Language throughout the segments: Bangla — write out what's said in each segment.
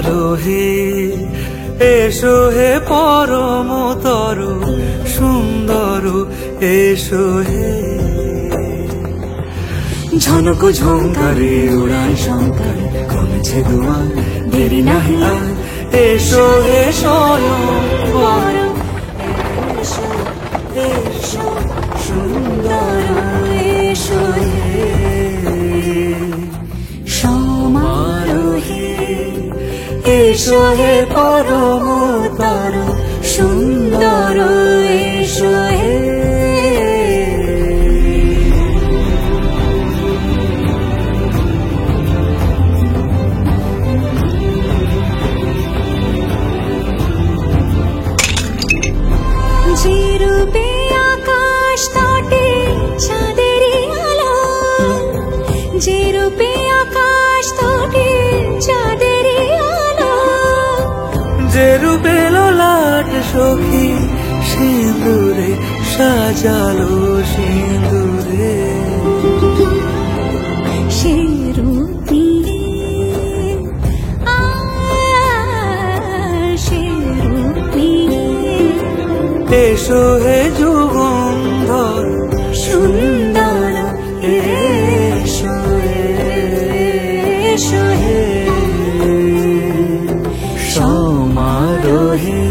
সমারোহে এসো হে পরমতর সুন্দর এসো হে। ঝনক ঝঙ্কারে উড়ায় শঙ্কর কমেছে দুয়ার দেরি নাহি আর এসো হে স্বয়ং এসো এসো সুন্দর এসো হে। সমারোহে এসো হে পরমতর সুন্দর এসো হে। যে রূপে আকাশ তটে চাঁদেরই আলো, যে রূপে আকাশ তটে চাঁদেরই আলো, যে রূপে ললাট সখী সিঁদুরে সাজালো সিঁদুরে। সে রূপী সে রূপী এসো হে যুগন্ধর সুন্দর এসো এসো হে। সমারোহে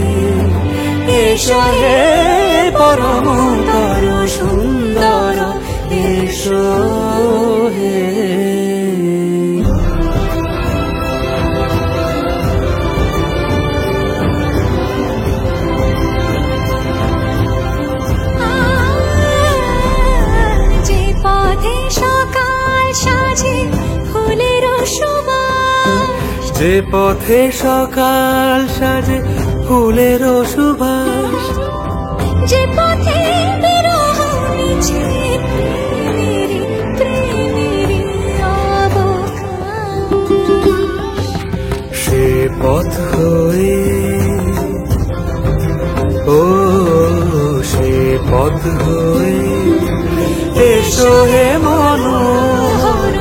এসো হে পরমতর সুন্দর এসো হে। যে পথে সকাল সাজে ফুলের সুবাস, যে পথে সকাল সাজে ফুলের সুবাস, যে পথে বিরহ মিছে প্রেমেরই প্রেমেরই অবকাশ, সে পথ হয়ে ও সে পথ হয়ে এসো হে মনোহর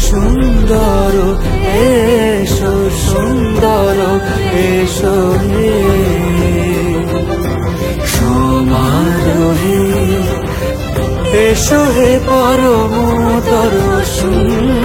সুন্দর এসো সুন্দর এসো হে। সমারোহে এসো হে পরমতর সুন্দর